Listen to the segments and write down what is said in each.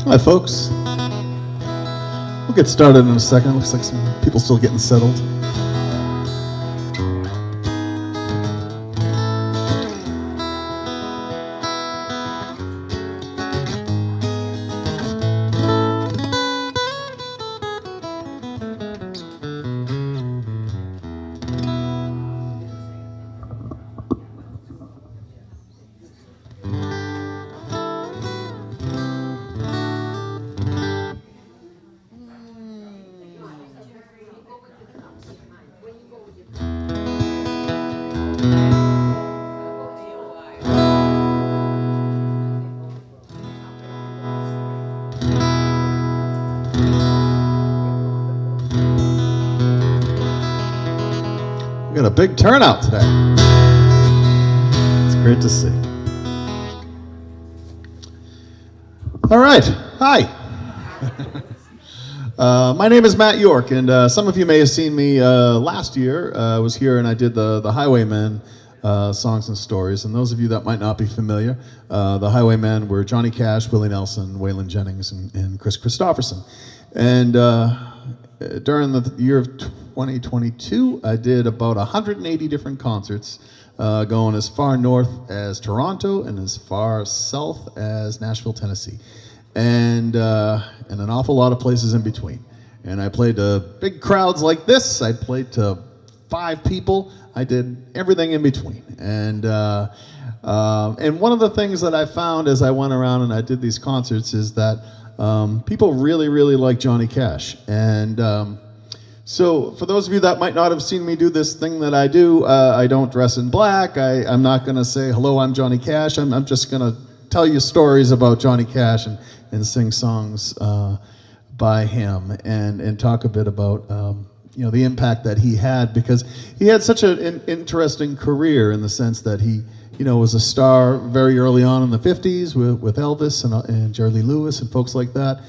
Hi, folks. We'll get started in a second. Looks like some people still getting settled. We got a big turnout today. It's great to see. All right. Hi. My name is Matt York, and some of you may have seen me last year. I was here and I did the Highwaymen songs and stories. And those of you that might not be familiar, the Highwaymen were Johnny Cash, Willie Nelson, Waylon Jennings, and Chris Christopherson. And during the year of 2022, I did about 180 different concerts, going as far north as Toronto and as far south as Nashville, Tennessee, and an awful lot of places in between. And I played to big crowds like this. I played to 5 people. I did everything in between. And one of the things that I found as I went around and I did these concerts is that people really, really like Johnny Cash. And so for those of you that might not have seen me do this thing that I do, I don't dress in black. I'm not going to say, hello, I'm Johnny Cash. I'm just going to tell you stories about Johnny Cash and sing songs by him and talk a bit about the impact that he had, because he had such an interesting career in the sense that he was a star very early on in the 50s with Elvis and Jerry Lee Lewis and folks like that.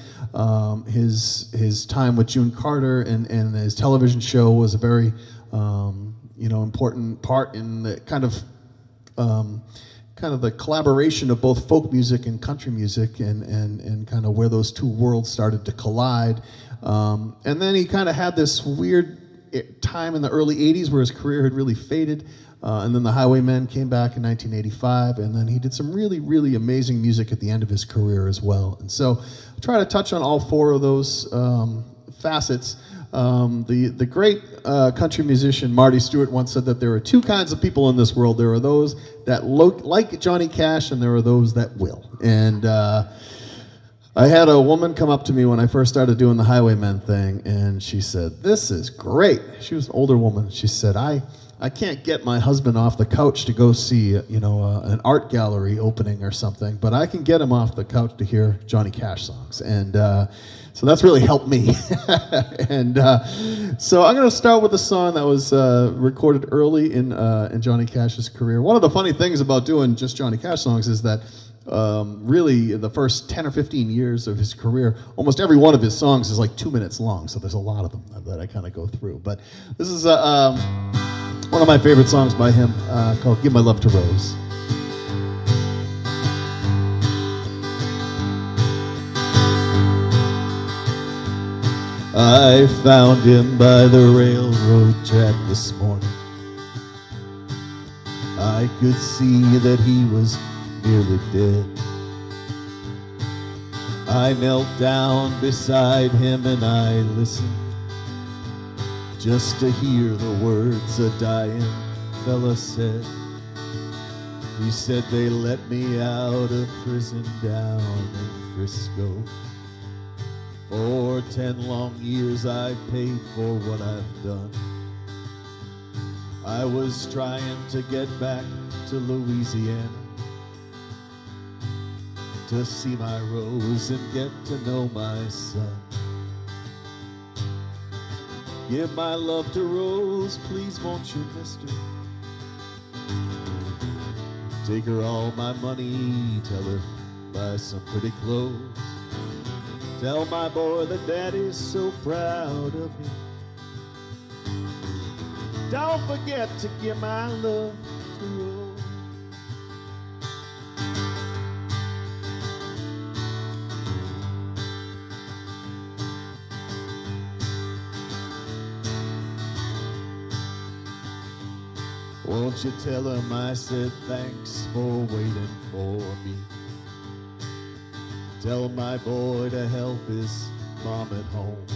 His time with June Carter and his television show was a very important part in the kind of the collaboration of both folk music and country music and kind of where those two worlds started to collide. And then he kind of had this weird time in the early 80s where his career had really faded. And then the Highwaymen came back in 1985, and then he did some really, really amazing music at the end of his career as well. And so I'll try to touch on all 4 of those facets. The great country musician Marty Stewart once said that there are 2 kinds of people in this world. There are those that look like Johnny Cash, and there are those that will. And I had a woman come up to me when I first started doing the Highwaymen thing, and she said, "This is great." She was an older woman. She said, I can't get my husband off the couch to go see, an art gallery opening or something, but I can get him off the couch to hear Johnny Cash songs. And so that's really helped me. And so I'm going to start with a song that was recorded early in Johnny Cash's career. One of the funny things about doing just Johnny Cash songs is that really in the first 10 or 15 years of his career, almost every one of his songs is like 2 minutes long, so there's a lot of them that I kind of go through. But this is one of my favorite songs by him, called Give My Love to Rose. I found him by the railroad track this morning. I could see that he was nearly dead. I knelt down beside him and I listened, just to hear the words a dying fella said. He said, they let me out of prison down in Frisco. For 10 long years I paid for what I've done. I was trying to get back to Louisiana, to see my Rose and get to know my son. Give my love to Rose, please won't you, mister? Take her all my money, tell her buy some pretty clothes. Tell my boy that daddy's so proud of me. Don't forget to give my love to Rose. Won't you tell him I said thanks for waiting for me? Tell my boy to help his mom at home.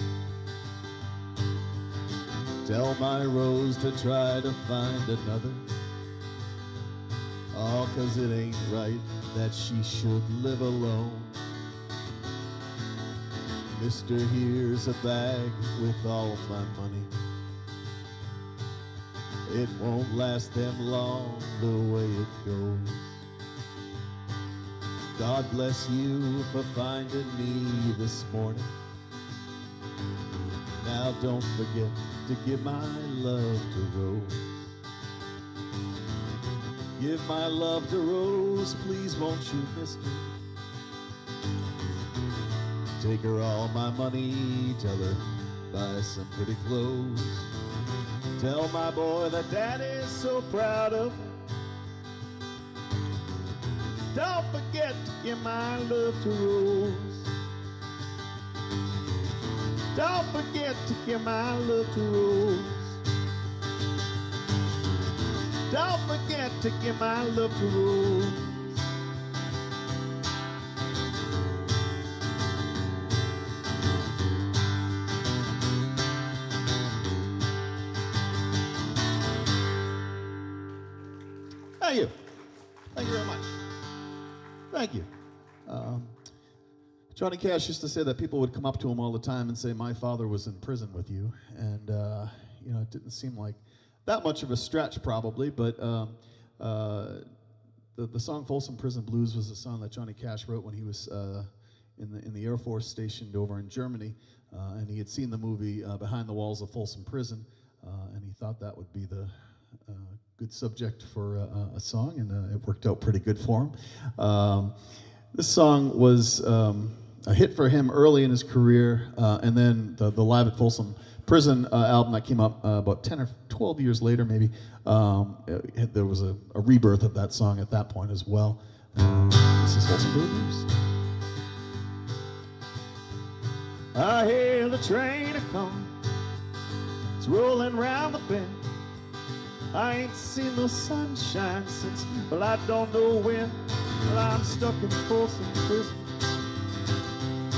Tell my Rose to try to find another. Oh, 'cause it ain't right that she should live alone. Mister, here's a bag with all my money. It won't last them long the way it goes. God bless you for finding me this morning. Now don't forget to give my love to Rose. Give my love to Rose, please won't you, mister? Take her all my money, tell her buy some pretty clothes. Tell my boy that Daddy's so proud of him. Don't forget to give my love to Rose. Don't forget to give my love to Rose. Don't forget to give my love to Rose. Thank you. Thank you very much. Thank you. Johnny Cash used to say that people would come up to him all the time and say, "My father was in prison with you," and you know, it didn't seem like that much of a stretch, probably. But the song "Folsom Prison Blues" was a song that Johnny Cash wrote when he was in the Air Force stationed over in Germany, and he had seen the movie Behind the Walls of Folsom Prison, and he thought that would be the good subject for a song, and it worked out pretty good for him. This song was a hit for him early in his career, and then the Live at Folsom Prison album that came up about 10 or 12 years later, maybe, there was a rebirth of that song at that point as well. This is Folsom Blues. I hear the train a-comin', it's rolling round the bend. I ain't seen the sunshine since, well, I don't know when. Well, I'm stuck in Folsom Prison.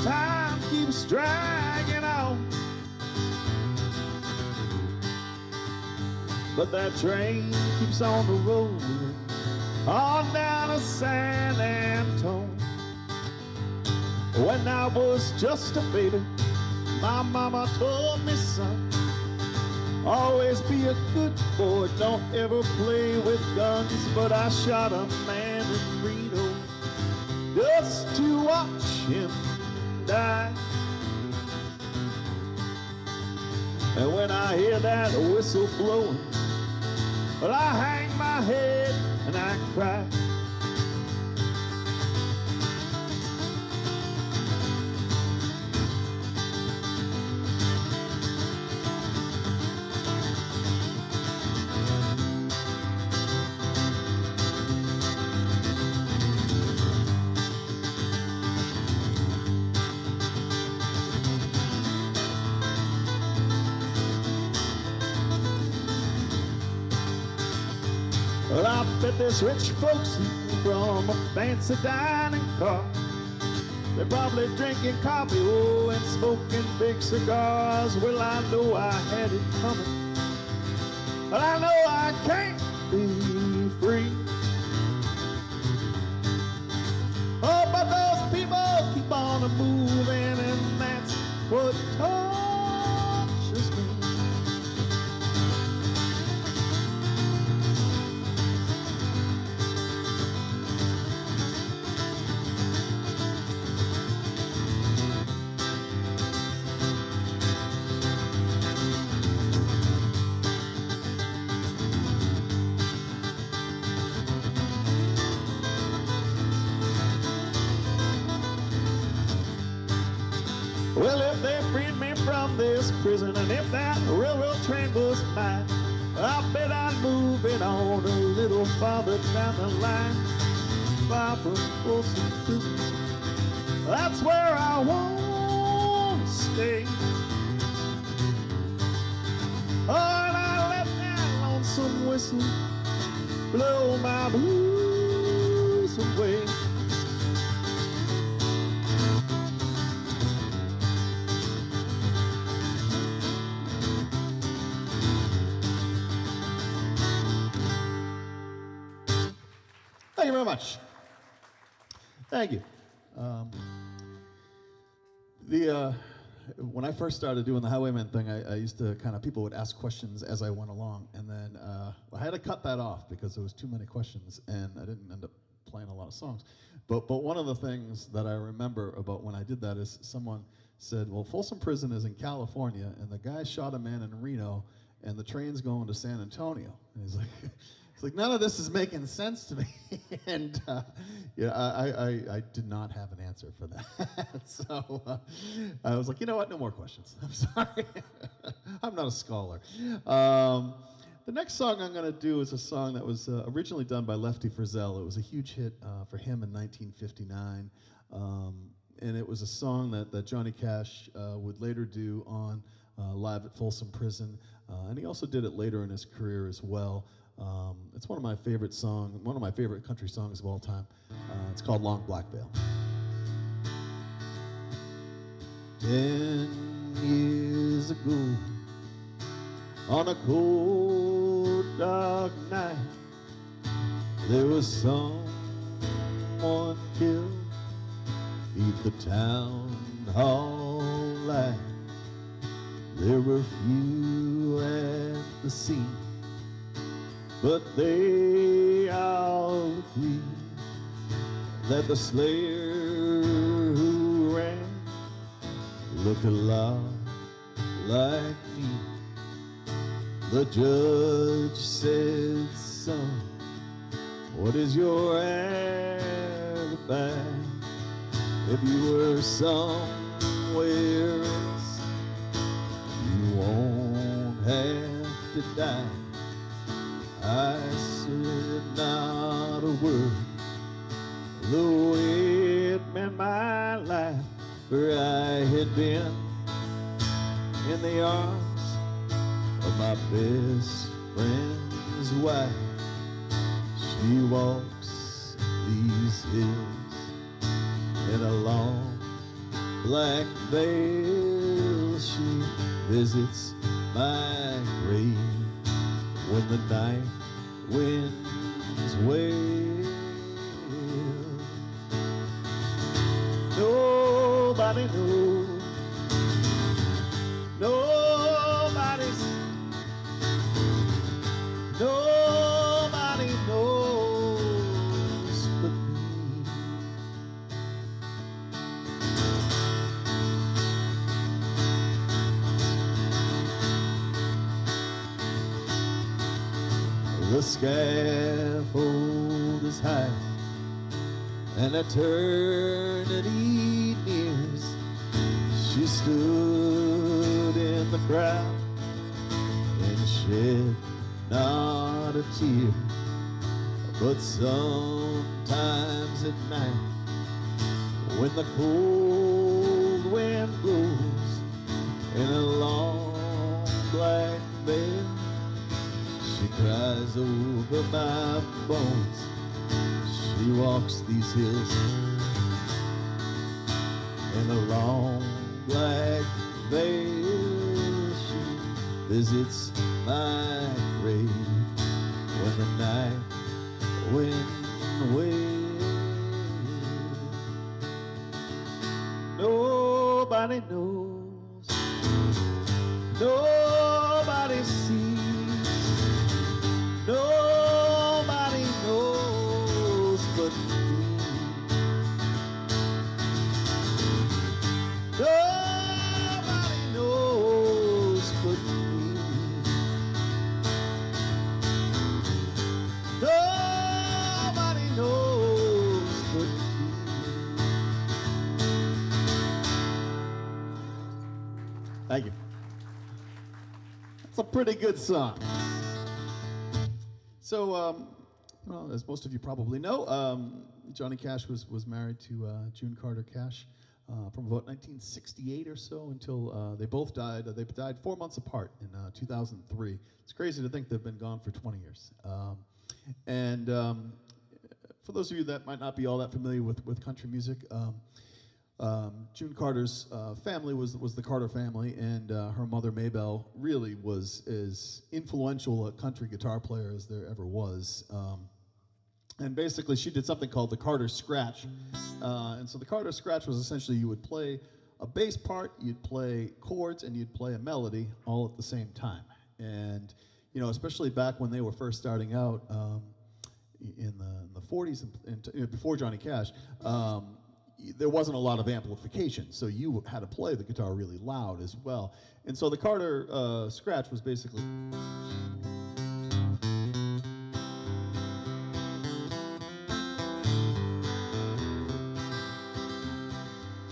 Time keeps dragging on, but that train keeps on the road on down to San Antone. When I was just a baby, my mama told me, son, always be a good boy, don't ever play with guns. But I shot a man in Reno just to watch him die. And when I hear that whistle blowing, well, I hang my head and I cry. Well, I bet this rich folks eating from a fancy dining car. They're probably drinking coffee, oh, and smoking big cigars. Well, I know I had it coming, but I know I can't be free. Oh, but those people keep on moving, and that's what touches me. Well, if they freed me from this prison, and if that railroad train was mine, I bet I'd move it on a little farther down the line, far from Folsom Prison. That's where I want to stay. Oh, and I let that lonesome whistle blow my blues away. Thank you very much. Thank you. When I first started doing the Highwayman thing, I used to people would ask questions as I went along, and then I had to cut that off because there was too many questions, and I didn't end up playing a lot of songs. But one of the things that I remember about when I did that is someone said, well, Folsom Prison is in California, and the guy shot a man in Reno, and the train's going to San Antonio. And he's like, it's like, none of this is making sense to me. And I did not have an answer for that. So I was like, you know what, no more questions. I'm sorry. I'm not a scholar. The next song I'm going to do is a song that was originally done by Lefty Frizzell. It was a huge hit for him in 1959. And it was a song that Johnny Cash would later do on Live at Folsom Prison. And he also did it later in his career as well. It's one of my favorite songs, one of my favorite country songs of all time. It's called Long Black Veil. 10 years ago, on a cold, dark night, there was someone killed beneath the town hall light. There were few at the scene, but they all agreed that the slayer who ran looked a lot like me. The judge said, son, what is your alibi? If you were somewhere else, you won't have to die. I said not a word, though it meant my life, for I had been in the arms of my best friend's wife. She walks these hills in a long black veil. She visits my grave when the night winds wail. Nobody knows, nobody knows but me. The scaffold is high and eternity nears. She stood in the crowd and shed not a tear. But sometimes at night, when the cold wind blows in a long black veil, she cries over my bones. She walks these hills in a long black veil. She visits my grave when the night wind wails. Nobody knows, nobody sees, nobody knows but me. Nobody knows but me. Nobody knows but me. Thank you. That's a pretty good song. So, well, as most of you probably know, Johnny Cash was married to June Carter Cash from about 1968 or so until they both died. They died 4 months apart in 2003. It's crazy to think they've been gone for 20 years. And for those of you that might not be all that familiar with country music, June Carter's family was the Carter family, and her mother Maybelle really was as influential a country guitar player as there ever was. And basically, she did something called the Carter Scratch. And so the Carter Scratch was essentially you would play a bass part, you'd play chords, and you'd play a melody all at the same time. And especially back when they were first starting out in the 40s and before Johnny Cash, there wasn't a lot of amplification, so you had to play the guitar really loud as well. And so the Carter Scratch was basically.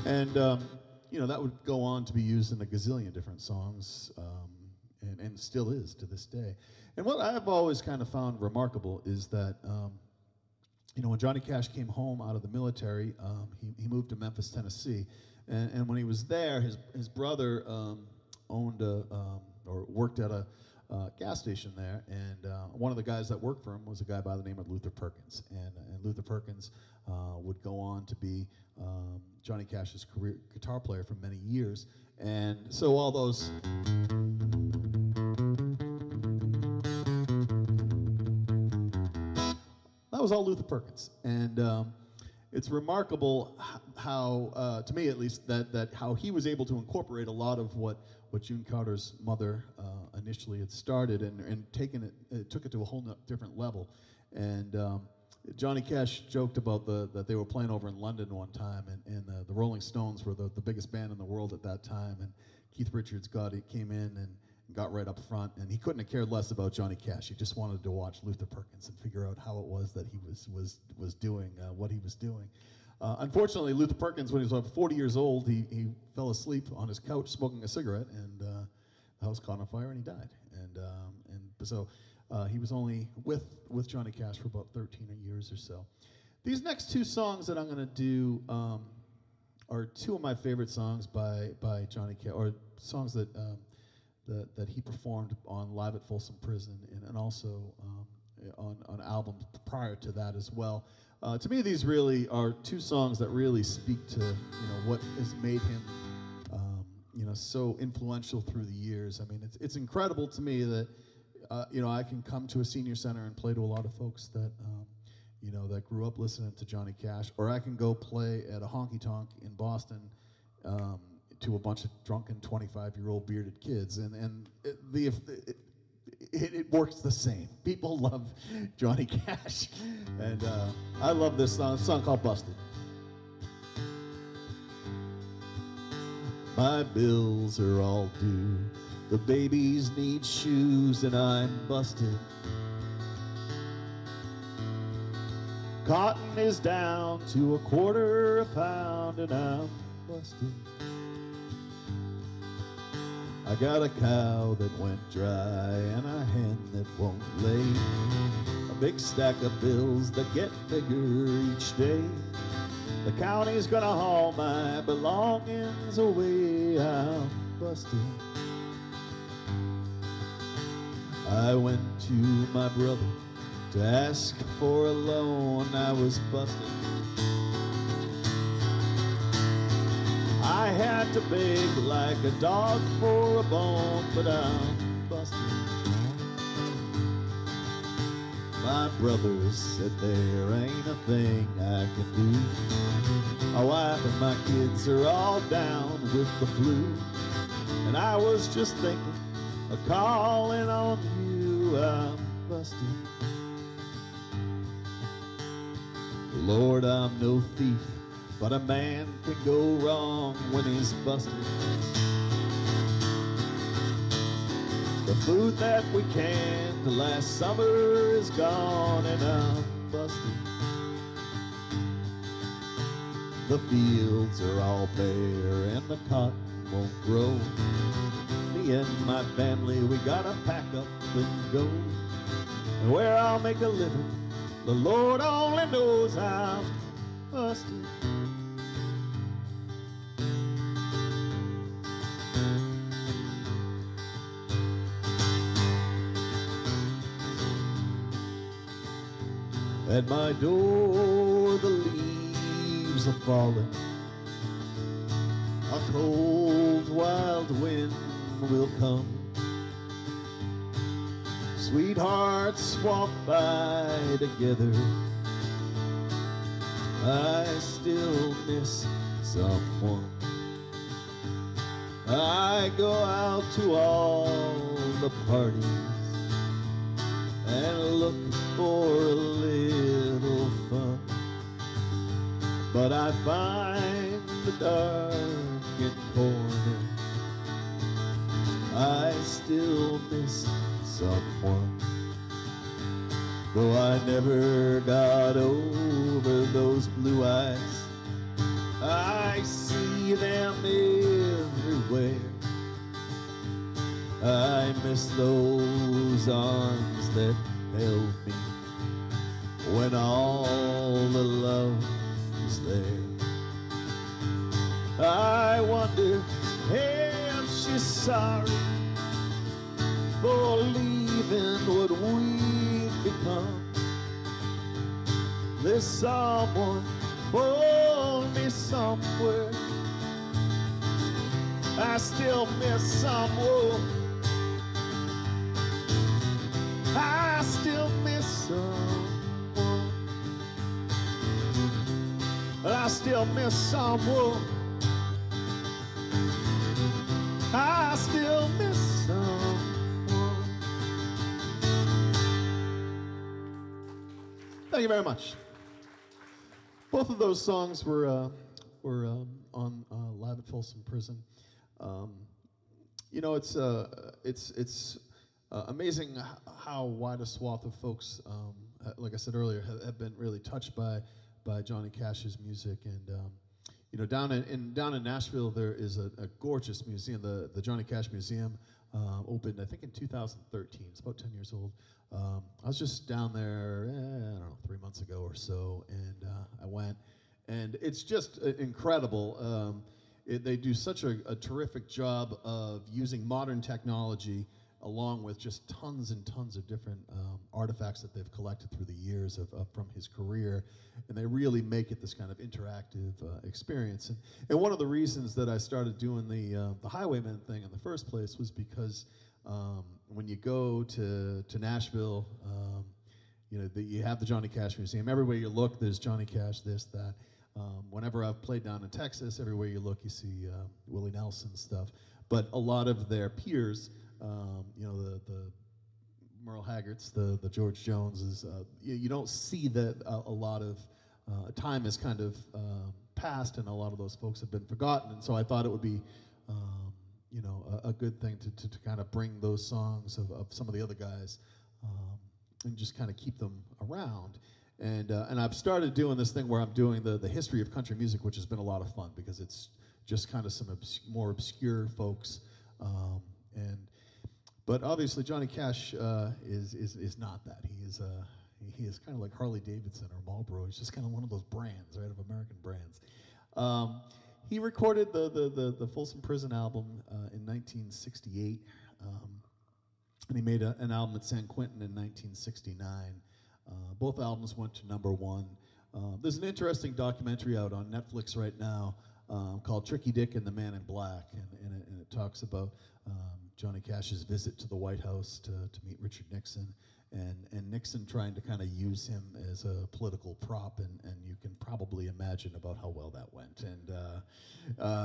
And that would go on to be used in a gazillion different songs, and still is to this day. And what I've always kind of found remarkable is that when Johnny Cash came home out of the military, he moved to Memphis, Tennessee, and when he was there, his brother owned or worked at a gas station there, and one of the guys that worked for him was a guy by the name of Luther Perkins, and Luther Perkins would go on to be Johnny Cash's career guitar player for many years, and so all those. That was all Luther Perkins, and it's remarkable how, to me at least, that how he was able to incorporate a lot of what June Carter's mother initially had started, and took it to a whole different level. And Johnny Cash joked about that they were playing over in London one time, and the Rolling Stones were the biggest band in the world at that time, and Keith Richards came in and got right up front, and he couldn't have cared less about Johnny Cash. He just wanted to watch Luther Perkins and figure out how it was that he was doing what he was doing. Unfortunately, Luther Perkins, when he was about 40 years old, he fell asleep on his couch smoking a cigarette, and the house caught on fire, and he died. And so he was only with Johnny Cash for about 13 years or so. These next two songs that I'm going to do are two of my favorite songs by Johnny Cash, or songs that he performed on Live at Folsom Prison, and also on albums prior to that as well. To me, these really are two songs that really speak to what has made him so influential through the years. I mean, it's incredible to me that I can come to a senior center and play to a lot of folks that that grew up listening to Johnny Cash, or I can go play at a honky tonk in Boston to a bunch of drunken 25-year-old bearded kids, and it works the same. People love Johnny Cash, and I love this song. It's a song called "Busted." My bills are all due, the babies need shoes, and I'm busted. Cotton is down to $0.25 a pound, and I'm busted. I got a cow that went dry and a hen that won't lay, a big stack of bills that get bigger each day. The county's gonna haul my belongings away. I'm busted. I went to my brother to ask for a loan. I was busted. I had to beg like a dog for a bone, but I'm busted. My brother said there ain't a thing I can do. My wife and my kids are all down with the flu, and I was just thinking of calling on you. I'm busted. Lord, I'm no thief, but a man can go wrong when he's busted. The food that we canned last summer is gone, and I'm busted. The fields are all bare and the cotton won't grow. Me and my family, we gotta pack up and go. And where I'll make a living, the Lord only knows. I'm busted. At my door the leaves are falling. A cold wild wind will come. Sweethearts walk by together. I still miss someone. I go out to all the parties and look for a little fun, but I find the darkened corner. I still miss someone. Though I never got over those blue eyes, I see them everywhere. I miss those arms that held me when all the love was there. I wonder if she's sorry for leaving what we've become. There's someone for me somewhere. I still miss someone. I still miss someone. I still miss someone. I still miss someone. Thank you very much. Both of those songs were on live at Folsom Prison. You know, it's amazing how wide a swath of folks, like I said earlier, have been really touched by Johnny Cash's music. And you know, down in Nashville, there is a gorgeous museum, the Johnny Cash Museum, opened I think in 2013. It's about 10 years old. I was just down there, I don't know, 3 months ago or so, and I went, and it's just incredible. They do such a terrific job of using modern technology along with just tons and tons of different artifacts that they've collected through the years from his career, and they really make it this kind of interactive experience. And one of the reasons that I started doing the Highwaymen thing in the first place was because when you go to Nashville, you know, you have the Johnny Cash Museum. Everywhere you look, there's Johnny Cash, this, that. Whenever I've played down in Texas, everywhere you look, you see Willie Nelson stuff. But a lot of their peers, you know, the Merle Haggarts, the George Joneses, you don't see that a lot of time has kind of passed, and a lot of those folks have been forgotten. And so I thought it would be, you know, a good thing to kind of bring those songs of some of the other guys and just kind of keep them around. And I've started doing this thing where I'm doing the history of country music, which has been a lot of fun because it's just kind of some more obscure folks. But obviously Johnny Cash is not that. He is kind of like Harley Davidson or Marlboro. He's just kind of one of those brands, right, of American brands. He recorded the Folsom Prison album in 1968, and he made an album at San Quentin in 1969. Both albums went to #1. There's an interesting documentary out on Netflix right now called Tricky Dick and the Man in Black, and it talks about Johnny Cash's visit to the White House to meet Richard Nixon, and Nixon trying to kind of use him as a political prop, and you can probably imagine about how well that went. And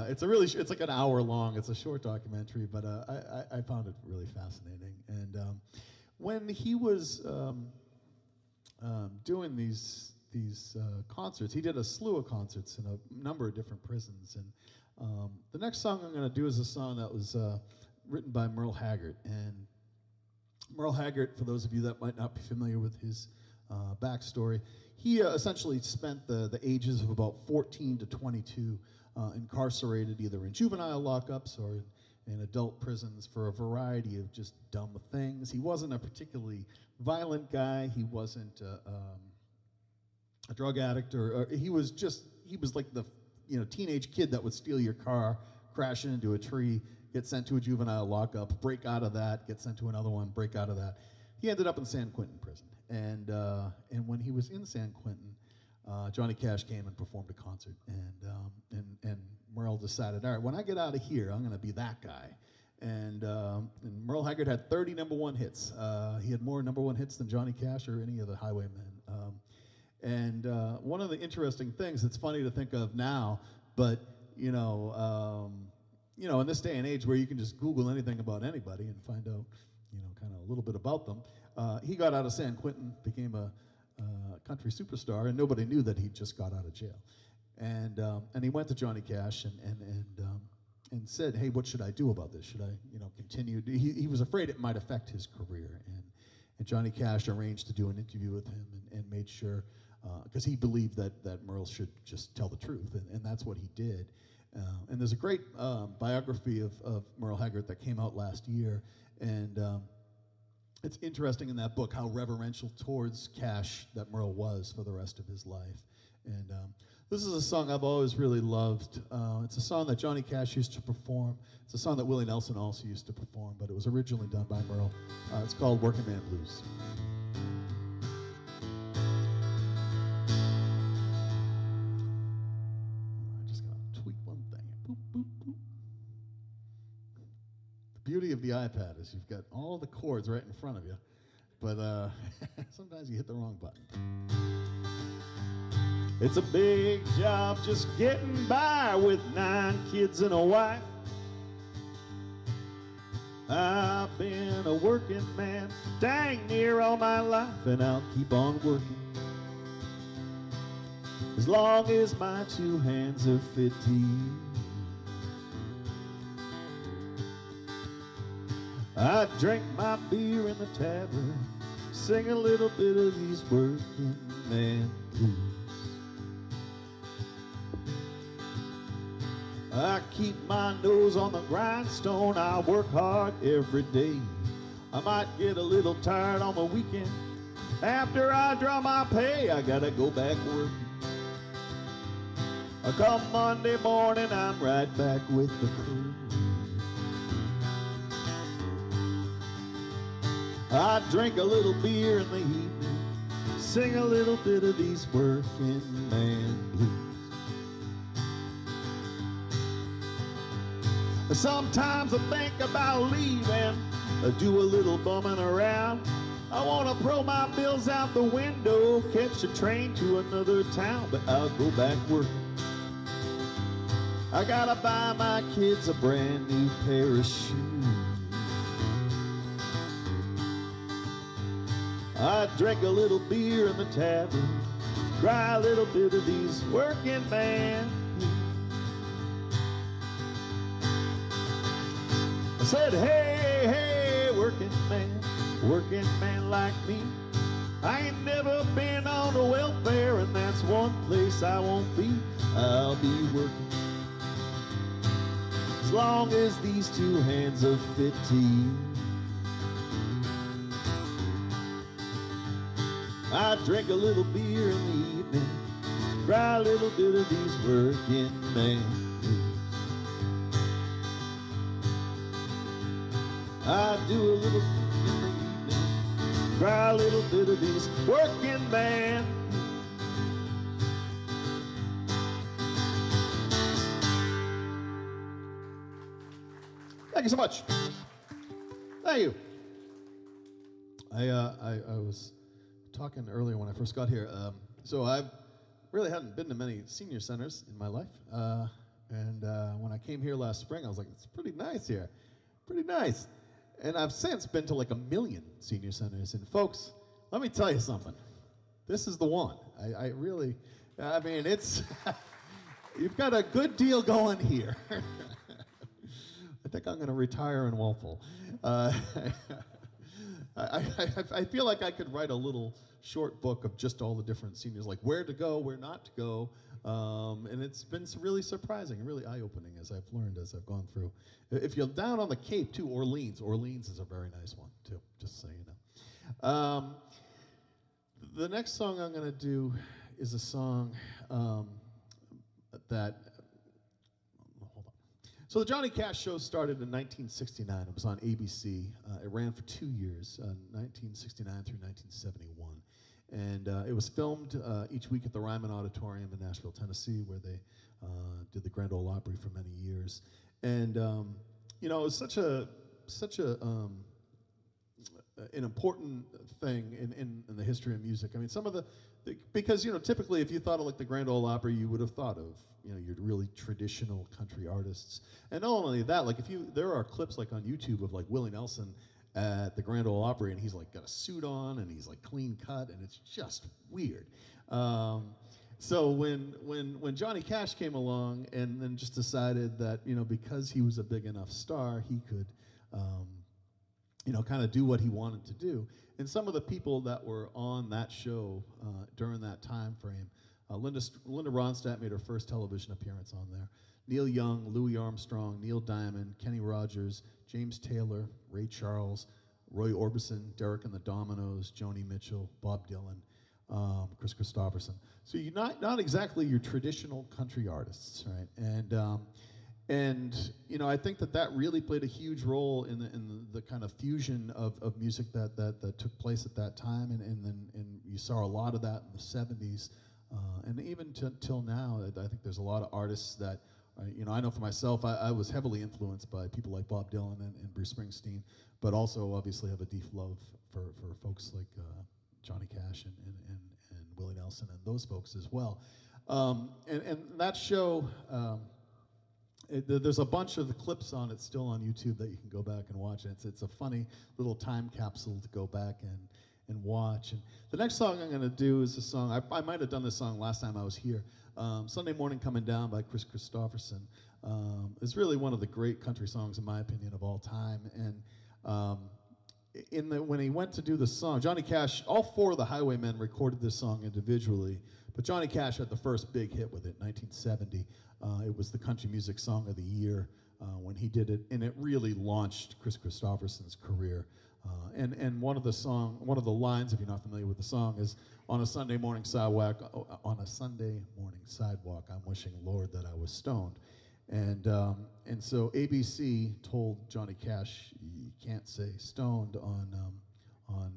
it's like an hour long. It's a short documentary, but I found it really fascinating. And when he was doing these concerts, he did a slew of concerts in a number of different prisons. And the next song I'm going to do is a song that was written by Merle Haggard. And Merle Haggard, for those of you that might not be familiar with his backstory, he essentially spent the ages of about 14 to 22 incarcerated either in juvenile lockups or in adult prisons for a variety of just dumb things. He wasn't a particularly violent guy. He wasn't a drug addict, or he was like the teenage kid that would steal your car, crash into a tree, get sent to a juvenile lockup, break out of that, get sent to another one, break out of that. He ended up in San Quentin prison. And when he was in San Quentin, Johnny Cash came and performed a concert, and Merle decided, all right, when I get out of here, I'm going to be that guy. And Merle Haggard had 30 number one hits. He had more number one hits than Johnny Cash or any of the Highwaymen. And one of the interesting things that's funny to think of now, but in this day and age where you can just Google anything about anybody and find out, kind of a little bit about them. He got out of San Quentin, became a country superstar, and nobody knew that he just got out of jail. And he went to Johnny Cash and said, "Hey, what should I do about this? Should I, continue?" He was afraid it might affect his career, and Johnny Cash arranged to do an interview with him and made sure, because he believed that Merle should just tell the truth, and that's what he did. And there's a great biography of Merle Haggard that came out last year, and it's interesting in that book how reverential towards Cash that Merle was for the rest of his life. And this is a song I've always really loved. It's a song that Johnny Cash used to perform. It's a song that Willie Nelson also used to perform, but it was originally done by Merle. It's called Working Man Blues. I just gotta tweak one thing. Boop, boop, boop. The beauty of the iPad is you've got all the chords right in front of you, but sometimes you hit the wrong button. It's a big job just getting by with 9 kids and a wife. I've been a working man dang near all my life, and I'll keep on working as long as my 2 hands are fit to use. I drink my beer in the tavern, sing a little bit of these working man blues. I keep my nose on the grindstone, I work hard every day. I might get a little tired on the weekend. After I draw my pay, I gotta go back working. Come Monday morning, I'm right back with the crew. I drink a little beer in the evening, sing a little bit of these working man blues. Sometimes I think about leaving, do a little bumming around. I wanna throw my bills out the window, catch a train to another town, but I'll go back working. I gotta buy my kids a brand new pair of shoes. I drink a little beer in the tavern, cry a little bit of these working man blues. I said, hey, hey, working man like me. I ain't never been on the welfare, and that's one place I won't be. I'll be working as long as these 2 hands are fit to use. I drink a little beer in the evening, cry a little bit of these working man blues. I do a little bit in the evening, cry a little bit of these working man. Thank you so much. Thank you. I was talking earlier when I first got here. So I really hadn't been to many senior centers in my life. And when I came here last spring, I was like, it's pretty nice here. Pretty nice. And I've since been to like 1 million senior centers. And folks, let me tell you something. This is the one. I mean, it's, you've got a good deal going here. I think I'm going to retire in Walpole. I feel like I could write a little short book of just all the different seniors, like where to go, where not to go. And it's been really surprising, really eye-opening as I've learned as I've gone through. If you're down on the Cape too, Orleans is a very nice one too, just so you know. The next song I'm going to do is a song that, hold on. So the Johnny Cash Show started in 1969. It was on ABC. It ran for 2 years, 1969 through 1971. And it was filmed each week at the Ryman Auditorium in Nashville, Tennessee, where they did the Grand Ole Opry for many years. And it was such a an important thing in the history of music. I mean, some of because typically if you thought of like the Grand Ole Opry, you would have thought of your really traditional country artists. And not only that, like there are clips like on YouTube of like Willie Nelson at the Grand Ole Opry, and he's like got a suit on and he's like clean cut, and it's just weird. So when Johnny Cash came along and then just decided that because he was a big enough star, he could kind of do what he wanted to do. And some of the people that were on that show during that time frame, Linda Ronstadt made her first television appearance on there. Neil Young, Louis Armstrong, Neil Diamond, Kenny Rogers, James Taylor, Ray Charles, Roy Orbison, Derek and the Dominoes, Joni Mitchell, Bob Dylan, Chris Christopherson. So you're not exactly your traditional country artists, right? And I think that really played a huge role in the kind of fusion of music that took place at that time, and you saw a lot of that in the 70s, and even till now. I think there's a lot of artists that, I know for myself, I was heavily influenced by people like Bob Dylan and Bruce Springsteen, but also obviously have a deep love for folks like Johnny Cash and Willie Nelson and those folks as well. And that show. There's a bunch of the clips on it still on YouTube that you can go back and watch. It's a funny little time capsule to go back and watch. And the next song I'm going to do is a song, I might have done this song last time I was here, Sunday Morning Coming Down by Chris Christopherson. It's really one of the great country songs, in my opinion, of all time. And when he went to do the song, Johnny Cash, all four of the Highwaymen recorded this song individually, but Johnny Cash had the first big hit with it, 1970. It was the Country Music Song of the Year when he did it, and it really launched Chris Christopherson's career. And one of the lines, if you're not familiar with the song, is on a Sunday morning sidewalk, I'm wishing, Lord, that I was stoned. And so ABC told Johnny Cash, you can't say stoned on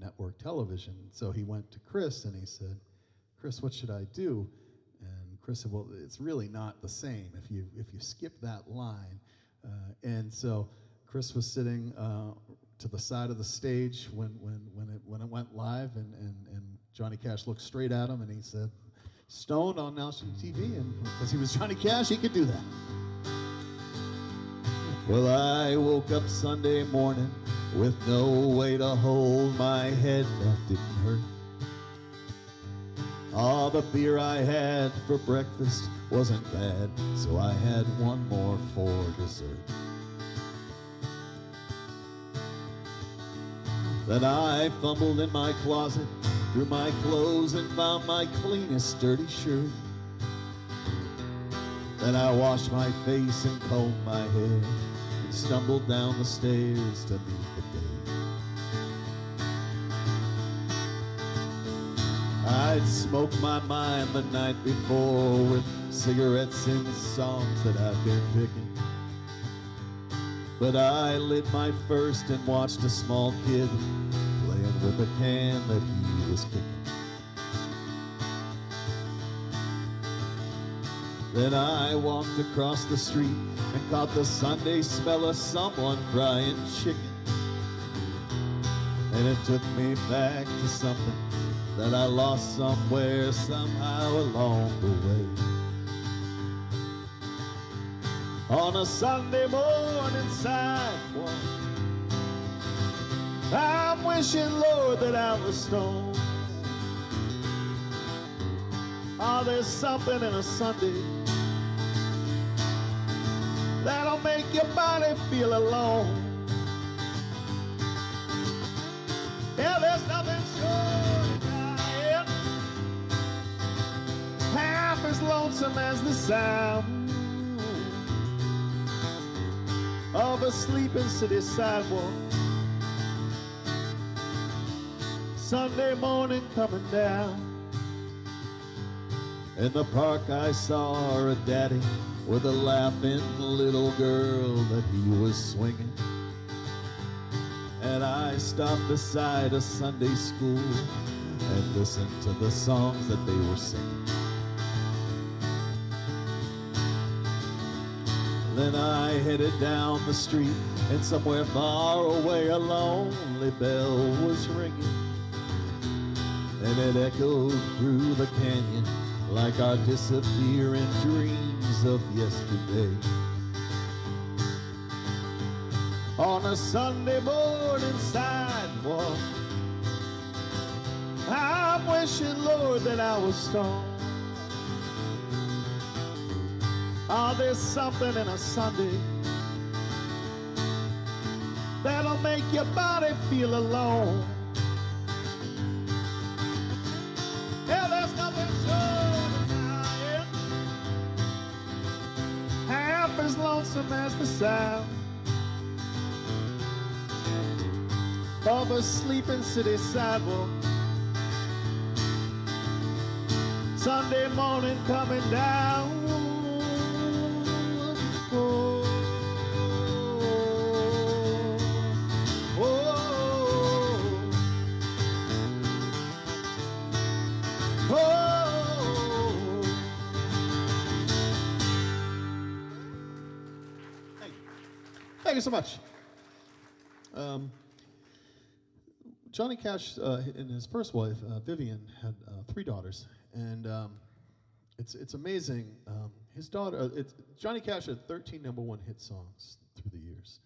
network television. So he went to Chris and he said, Chris, what should I do? And Chris said, well, it's really not the same if you skip that line. And so Chris was sitting to the side of the stage when it went live, and Johnny Cash looked straight at him and he said, stoned on national TV, and because he was Johnny Cash, he could do that. Well, I woke up Sunday morning with no way to hold my head. That didn't hurt. All the beer I had for breakfast wasn't bad, so I had one more for dessert. Then I fumbled in my closet, through my clothes, and found my cleanest dirty shirt. Then I washed my face and combed my hair, and stumbled down the stairs to meet the day. I'd smoked my mind the night before with cigarettes and songs that I'd been picking. But I lit my first and watched a small kid playing with a can that he was kicking. Then I walked across the street and caught the Sunday smell of someone frying chicken. And it took me back to something that I lost somewhere, somehow along the way. On a Sunday morning sidewalk, I'm wishing, Lord, that I was stoned. Oh, there's something in a Sunday that'll make your body feel alone. Yeah, there's nothing short of dying half as lonesome as the sound of a sleeping city sidewalk. Sunday morning coming down. In the park I saw a daddy with a laughing little girl that he was swinging. And I stopped beside a Sunday school and listen to the songs that they were singing. Then I headed down the street, and somewhere far away a lonely bell was ringing, and it echoed through the canyon like our disappearing dreams of yesterday. On a Sunday morning sidewalk, I'm wishing, Lord, that I was strong. Oh, there's something in a Sunday that'll make your body feel alone. Yeah, there's nothing sure than half as lonesome as the sound of a sleeping city sidewalk. Sunday morning coming down. Oh, oh, oh, oh. Thank you so much. Johnny Cash and his first wife, Vivian, had 3 daughters, and it's amazing. His daughter, Johnny Cash had 13 #1 hit songs through the years,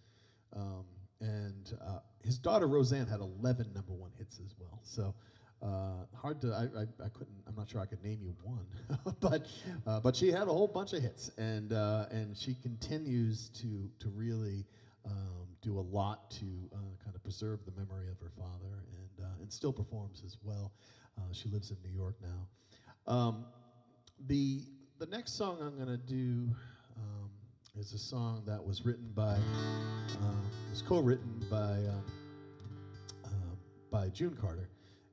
and his daughter Roseanne had 11 #1 hits as well. So hard to, I couldn't, I'm not sure I could name you one, but she had a whole bunch of hits, and she continues to really do a lot to kind of preserve the memory of her father, and still performs as well. She lives in New York now. The next song I'm going to do is a song that was written by, was co-written by June Carter,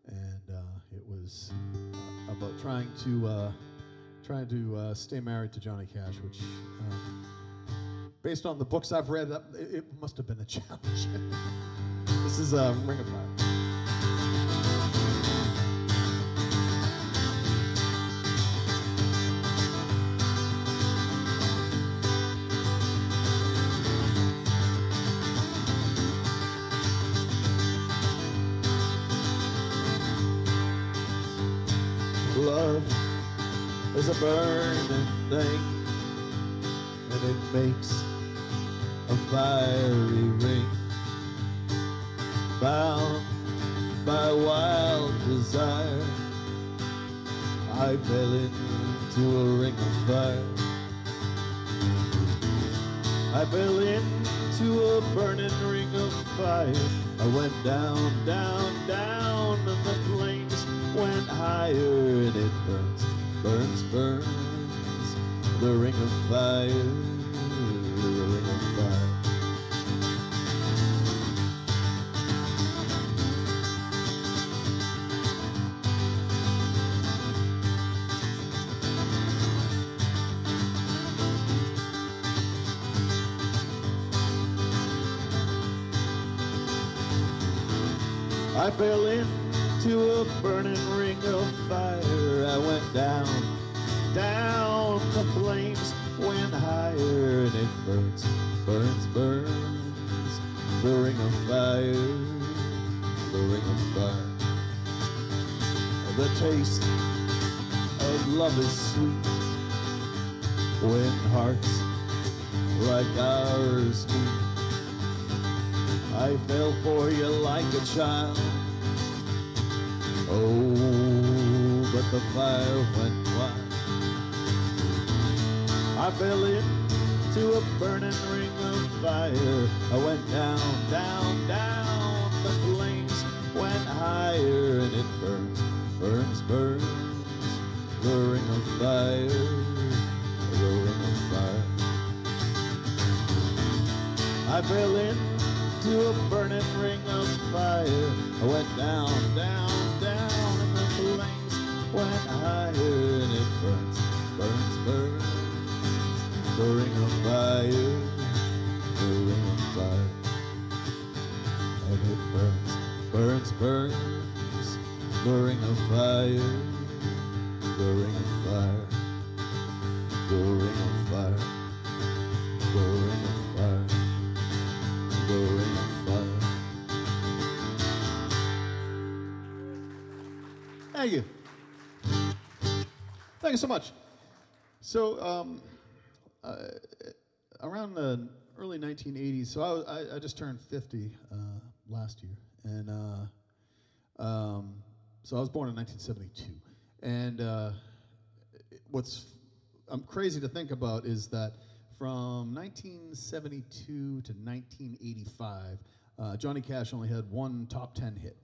and it was about trying to stay married to Johnny Cash, which, based on the books I've read, it must have been a challenge. This is Ring of Fire. Love is a burning thing, and it makes a fiery ring, bound by wild desire. I fell into a ring of fire. I fell into a burning ring of fire. I went down, down, down, and the flames went higher, and it burns, burns, burns. The ring of fire, the ring of fire. I fell into a burning ring of fire. I went down, down, the flames went higher, and it burns, burns, burns. The ring of fire, the ring of fire. The taste of love is sweet when hearts like ours meet. I fell for you like a child. Oh, but the fire went wild. I fell into a burning ring of fire. I went down, down, down. The flames went higher, and it burns, burns, burns. The ring of fire, the ring of fire. I fell into a burning ring of fire. I went down, down, down, and the flames went higher, and it burns, burns, burns. The ring of fire, the ring of fire. And it burns, burns, burns. The ring of fire, the ring of fire, the ring of fire, the ring of fire, the ring of fire. Thank you. Thank you so much. So, around the early 1980s, so I just turned 50 last year, and so I was born in 1972. And what's crazy to think about is that from 1972 to 1985, Johnny Cash only had one top 10 hit.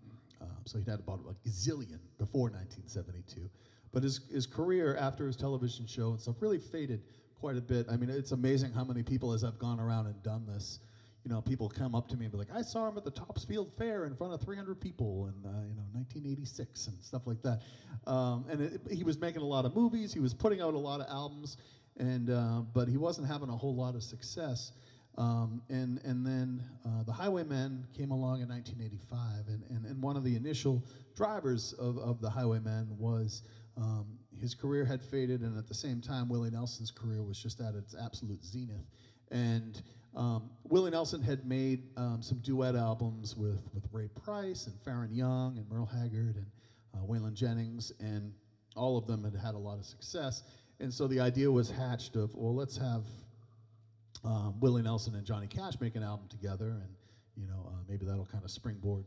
So he'd had about a gazillion before 1972. But his career after his television show and stuff really faded quite a bit. I mean, it's amazing how many people, as I've gone around and done this, you know, people come up to me and be like, I saw him at the Topsfield Fair in front of 300 people in, 1986 and stuff like that. He was making a lot of movies, he was putting out a lot of albums, but he wasn't having a whole lot of success. And then the Highwaymen came along in 1985, and one of the initial drivers of the Highwaymen was his career had faded, and at the same time, Willie Nelson's career was just at its absolute zenith. And Willie Nelson had made some duet albums with Ray Price and Farron Young and Merle Haggard and Waylon Jennings, and all of them had had a lot of success. And so the idea was hatched of, well, let's have Willie Nelson and Johnny Cash make an album together, and maybe that'll kind of springboard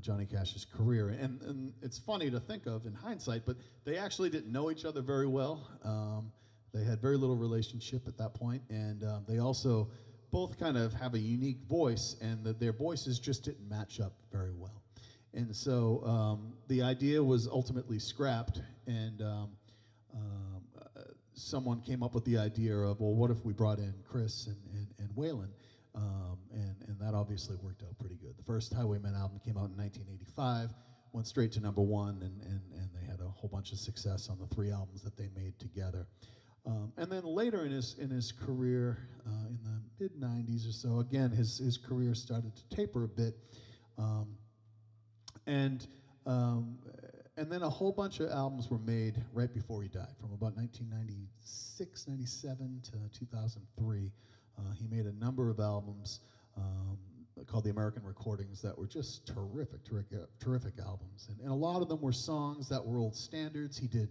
Johnny Cash's career. And it's funny to think of in hindsight, but they actually didn't know each other very well. They had very little relationship at that point, and they also both kind of have a unique voice, and their voices just didn't match up very well. And so the idea was ultimately scrapped, and someone came up with the idea of, well, what if we brought in Chris and Waylon? And that obviously worked out pretty good. The first Highwaymen album came out in 1985, went straight to #1, and they had a whole bunch of success on the 3 albums that they made together. And then later in his career, in the mid-90s or so, again, his career started to taper a bit. And then a whole bunch of albums were made right before he died, from about 1996, 97 to 2003. He made a number of albums called the American Recordings that were just terrific albums. And a lot of them were songs that were old standards. He did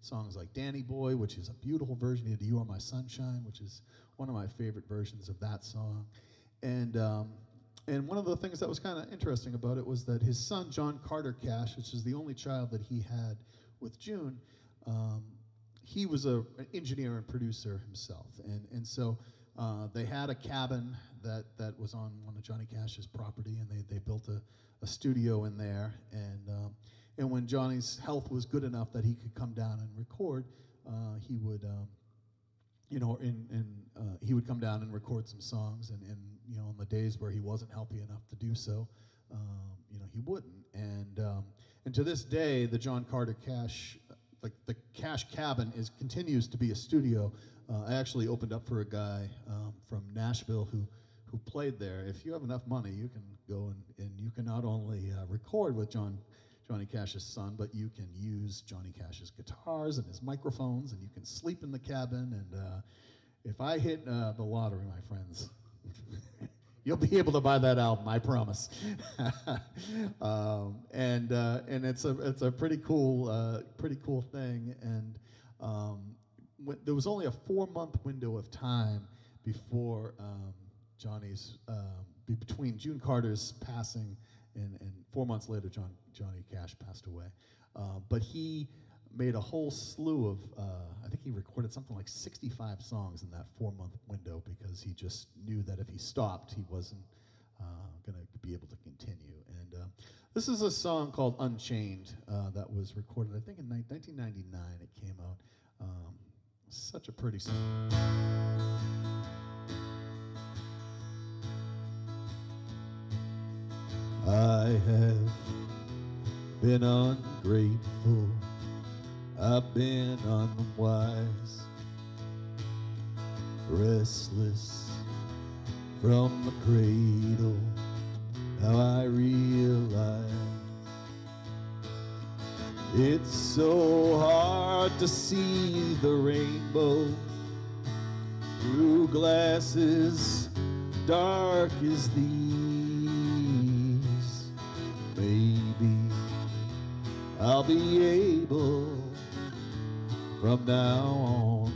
songs like Danny Boy, which is a beautiful version. He did You Are My Sunshine, which is one of my favorite versions of that song. And one of the things that was kind of interesting about it was that his son, John Carter Cash, which is the only child that he had with June, he was an engineer and producer himself. And so they had a cabin that was on one of Johnny Cash's property, and they built a studio in there. And when Johnny's health was good enough that he could come down and record, he would he would come down and record some songs, and on the days where he wasn't healthy enough to do so, he wouldn't. And to this day, the John Carter Cash, like the Cash Cabin, continues to be a studio. I actually opened up for a guy from Nashville who played there. If you have enough money, you can go and you can not only record with Johnny Cash's son, but you can use Johnny Cash's guitars and his microphones, and you can sleep in the cabin. And if I hit the lottery, my friends, you'll be able to buy that album, I promise. And it's a pretty cool thing. And there was only a 4-month window of time before between June Carter's passing and 4 months later, Johnny Cash passed away. But he made a whole slew of, I think he recorded something like 65 songs in that 4-month window, because he just knew that if he stopped, he wasn't going to be able to continue. And this is a song called Unchained that was recorded, I think, in 1999 it came out. Such a pretty song. I have been ungrateful, I've been unwise, restless from the cradle. Now I realize It's so hard to see the rainbow through glasses dark as these. Maybe I'll be able from now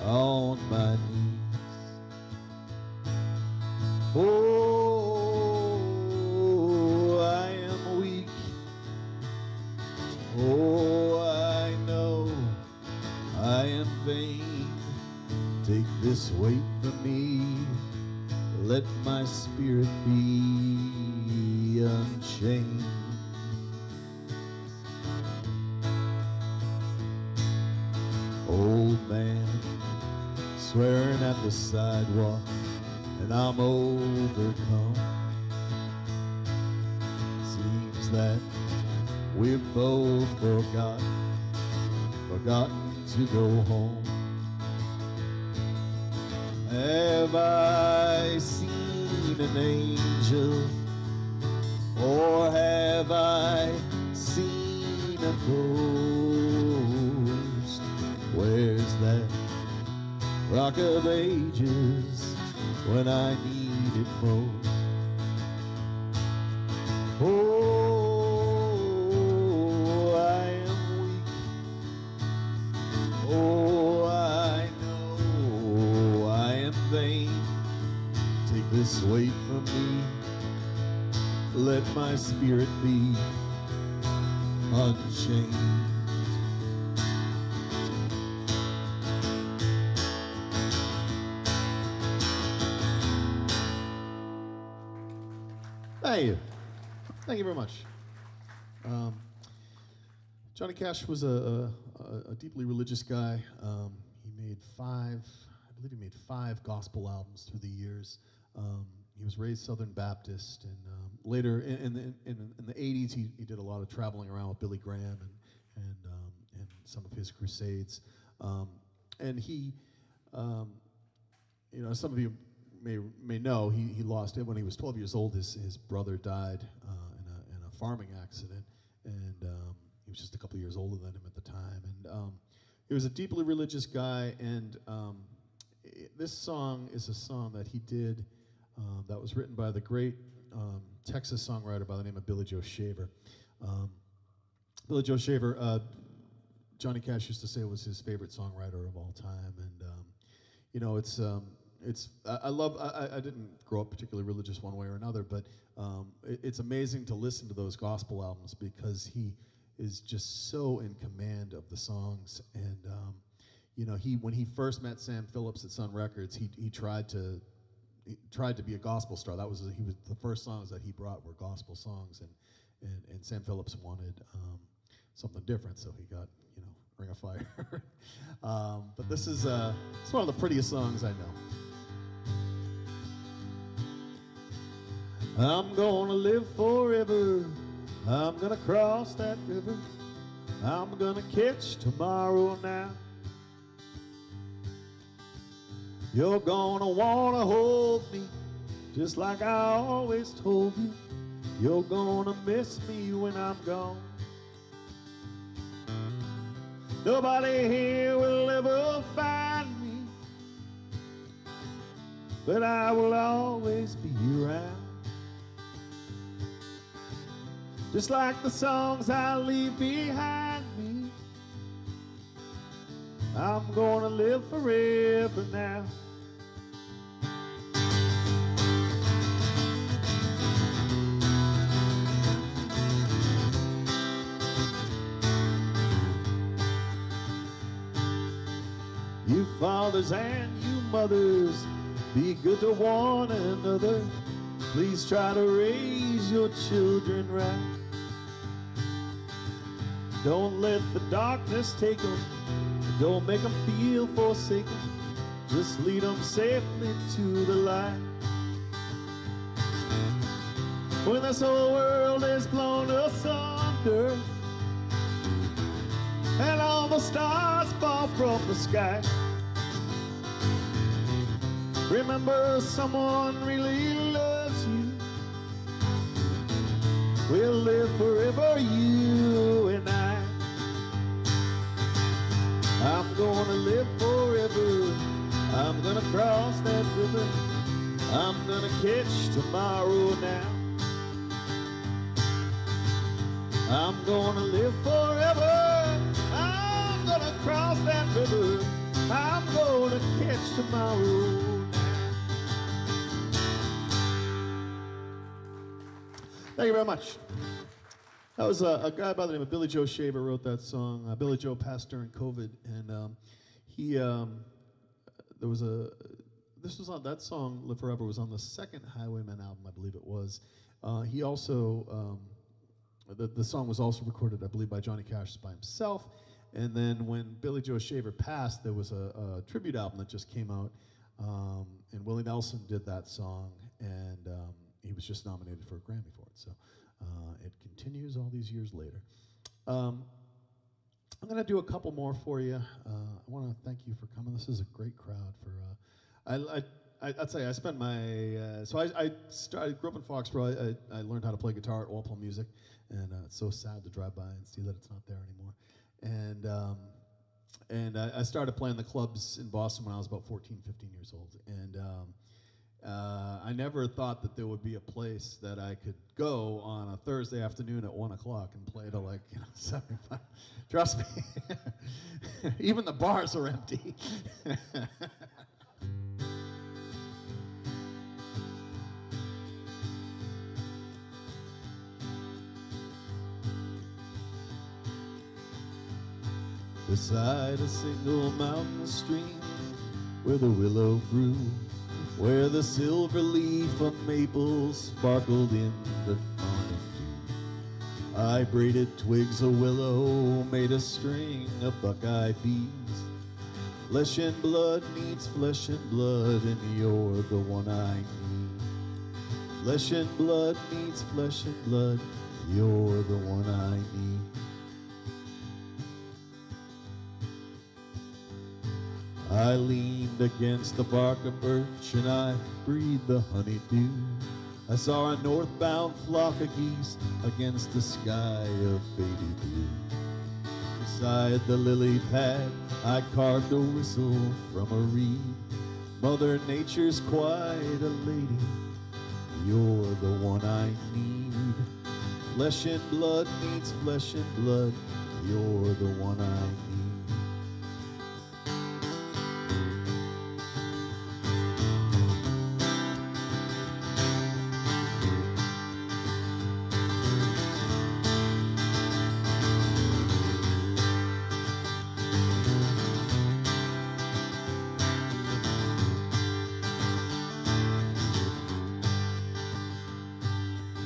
on my knees. Oh, I am weak. Oh, I know I am vain. Take this weight from me. Let my spirit be unchained. Old man swearing at the sidewalk, and I'm overcome. Seems that we've both forgotten to go home. Have I seen an angel, or have I seen a ghost? Where's that Rock of Ages when I need it most? Oh, I am weak. Oh, I know I am vain. Take this weight from me. Let my spirit be unchained. Thank you. Thank you very much. Johnny Cash was a deeply religious guy. He made I believe he made five gospel albums through the years. He was raised Southern Baptist, and later in the 80s, he did a lot of traveling around with Billy Graham and some of his crusades. And he, some of you may know, he lost it when he was 12 years old. His brother died in a farming accident, and he was just a couple years older than him at the time. And he was a deeply religious guy, and this song is a song that he did that was written by the great Texas songwriter by the name of Billy Joe Shaver. Billy Joe Shaver, Johnny Cash used to say was his favorite songwriter of all time, and I didn't grow up particularly religious one way or another, but it's amazing to listen to those gospel albums because he is just so in command of the songs. And when he first met Sam Phillips at Sun Records, he tried to be a gospel star. The first songs that he brought were gospel songs, and Sam Phillips wanted something different, so he got Ring of Fire. But this is it's one of the prettiest songs I know. I'm gonna live forever. I'm gonna cross that river. I'm gonna catch tomorrow now. You're gonna wanna hold me just like I always told you. You're gonna miss me when I'm gone. Nobody here will ever find me, but I will always be around. Just like the songs I leave behind me, I'm gonna live forever now. You fathers and you mothers, be good to one another. Please try to raise your children right. Don't let the darkness take them. Don't make them feel forsaken. Just lead them safely to the light. When this whole world is blown asunder and all the stars fall from the sky, remember someone really loves you. We'll live forever, you and I. I'm gonna live forever. I'm gonna cross that river. I'm gonna catch tomorrow now. I'm gonna live forever. I'm gonna cross that river. I'm gonna catch tomorrow now. Thank you very much. That was a guy by the name of Billy Joe Shaver wrote that song. Billy Joe passed during COVID, and there was this was on that song. Live Forever was on the second Highwaymen album, I believe it was. He also the song was also recorded, I believe, by Johnny Cash by himself. And then when Billy Joe Shaver passed, there was a tribute album that just came out, and Willie Nelson did that song, and he was just nominated for a Grammy for it. So it continues all these years later. I'm going to do a couple more for you. I want to thank you for coming. This is a great crowd. I'd say I spent my I grew up in Foxborough. I learned how to play guitar at Walpole Music, and it's so sad to drive by and see that it's not there anymore. And I started playing the clubs in Boston when I was about 14, 15 years old. And I never thought that there would be a place that I could go on a Thursday afternoon at 1 o'clock and play to 75. Trust me, even the bars are empty. Beside a single mountain stream where the willow grew, where the silver leaf of maple sparkled in the morning dew, I braided twigs of willow, made a string of buckeye bees. Flesh and blood meets flesh and blood, and you're the one I need. Flesh and blood meets flesh and blood, you're the one I need. I leaned against the bark of birch and I breathed the honeydew. I saw a northbound flock of geese against the sky of baby blue. Beside the lily pad I carved a whistle from a reed. Mother Nature's quite a lady, you're the one I need. Flesh and blood meets flesh and blood, you're the one I need.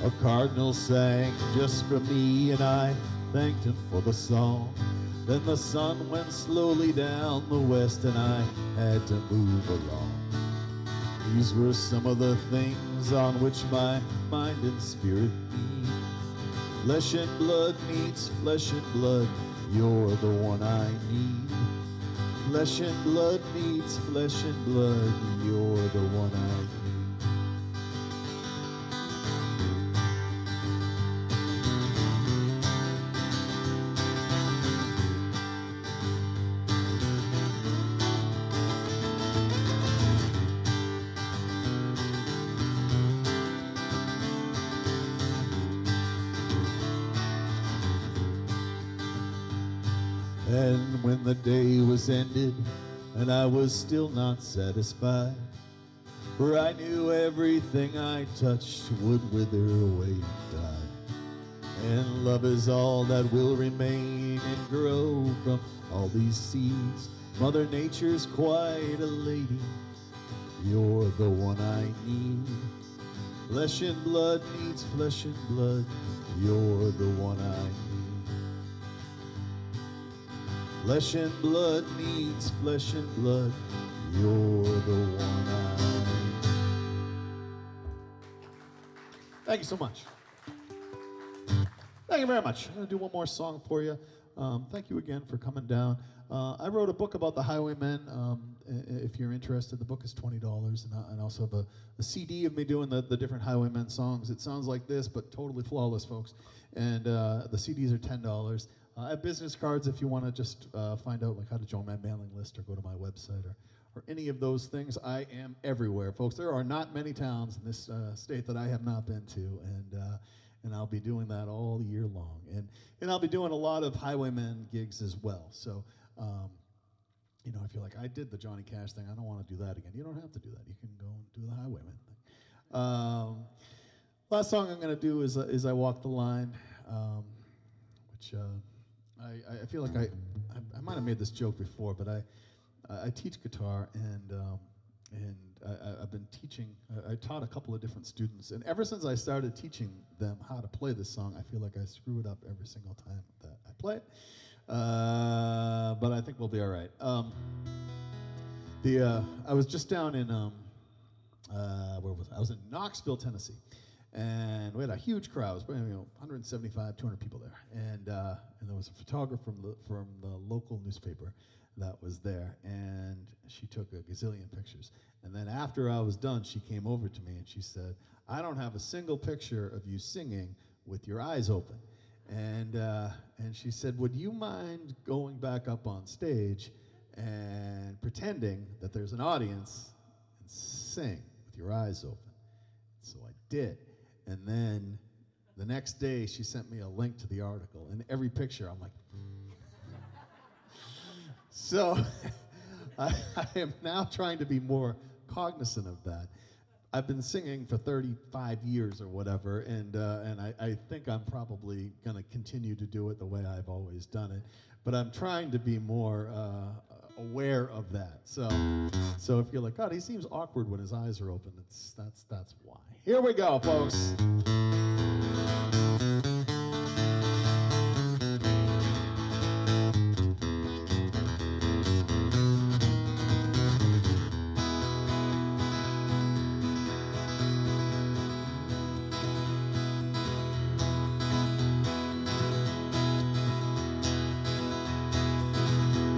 A cardinal sang just for me, and I thanked him for the song. Then the sun went slowly down the west, and I had to move along. These were some of the things on which my mind and spirit feed. Flesh and blood meets flesh and blood, you're the one I need. Flesh and blood meets flesh and blood, you're the one I need. And when the day was ended, and I was still not satisfied, for I knew everything I touched would wither away and die. And love is all that will remain and grow from all these seeds. Mother Nature's quite a lady, you're the one I need. Flesh and blood meets flesh and blood, you're the one I need. Flesh and blood meets flesh and blood, you're the one I need. Thank you so much. Thank you very much. I'm going to do one more song for you. Thank you again for coming down. I wrote a book about the Highwaymen. if you're interested, the book is $20, and I also have a CD of me doing the different Highwaymen songs. It sounds like this, but totally flawless, folks. And the CDs are $10. I have business cards if you want to just find out like how to join my mailing list or go to my website or any of those things. I am everywhere, folks. There are not many towns in this state that I have not been to, and I'll be doing that all year long. And I'll be doing a lot of Highwaymen gigs as well. So, you know, if you're like, I did the Johnny Cash thing, I don't want to do that again. You don't have to do that. You can go and do the Highwaymen thing. Last song I'm going to do is I Walk the Line, which I feel like I might have made this joke before, but I teach guitar, and I've been teaching. I taught a couple of different students, and ever since I started teaching them how to play this song, I feel like I screw it up every single time that I play it. But I think we'll be all right. I was just down in where was I? I was in Knoxville, Tennessee. And we had a huge crowd. It was 175, 200 people there. And there was a photographer from the local newspaper that was there. And she took a gazillion pictures. And then after I was done, she came over to me and she said, I don't have a single picture of you singing with your eyes open. And she said, would you mind going back up on stage and pretending that there's an audience and sing with your eyes open? So I did. And then the next day, she sent me a link to the article. And every picture, I'm like, So I am now trying to be more cognizant of that. I've been singing for 35 years or whatever, and I think I'm probably going to continue to do it the way I've always done it. But I'm trying to be more aware of that. So if you're like, God, he seems awkward when his eyes are open, that's why. Here we go, folks.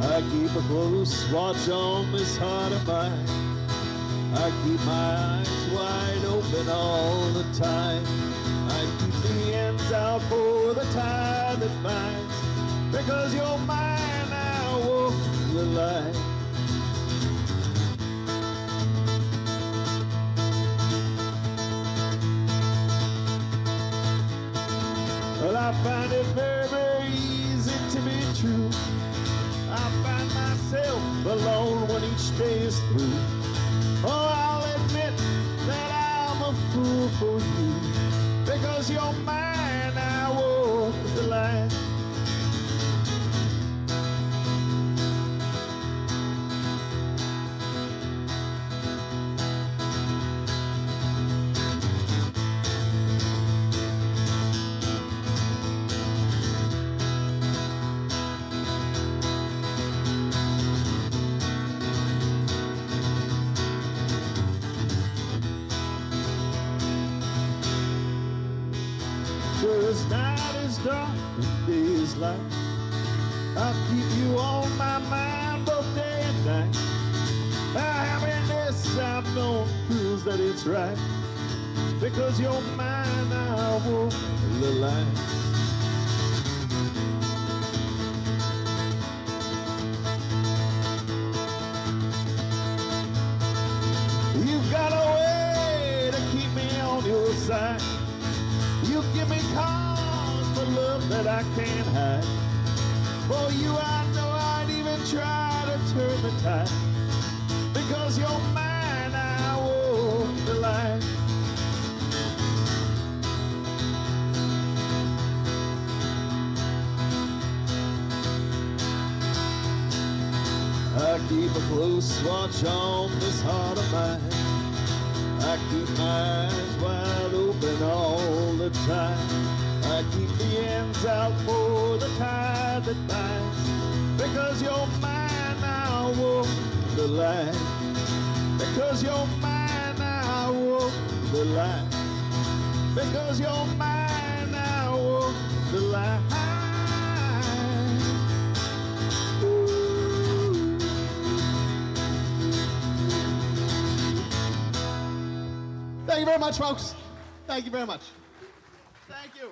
I keep a close watch on this heart of mine. I keep my eyes wide open all the time. I keep the ends out for the tide that binds. Because you're mine, I walk the line. Well, I find it very, very easy to be true. I find myself alone when each day is through. Oh, I'll admit that I'm a fool for you. Because you're mine, I walk the line. As night is dark and day is light, I'll keep you on my mind both day and night. Happiness I've known proves that it's right. Because you're mine, I walk the line. You've got a way to keep me on your side. You give me cause for love that I can't hide. For you I know I'd even try to turn the tide. Because you're mine, I walk the line. I keep a close watch on this heart of mine. I keep my eyes wide open all the time. I keep the ends out for the tide that binds. Because you're mine, I walk the line. Because you're mine, I walk the line. Because you're mine, I walk the line. Ooh. very much, folks. Thank you very much. Thank you.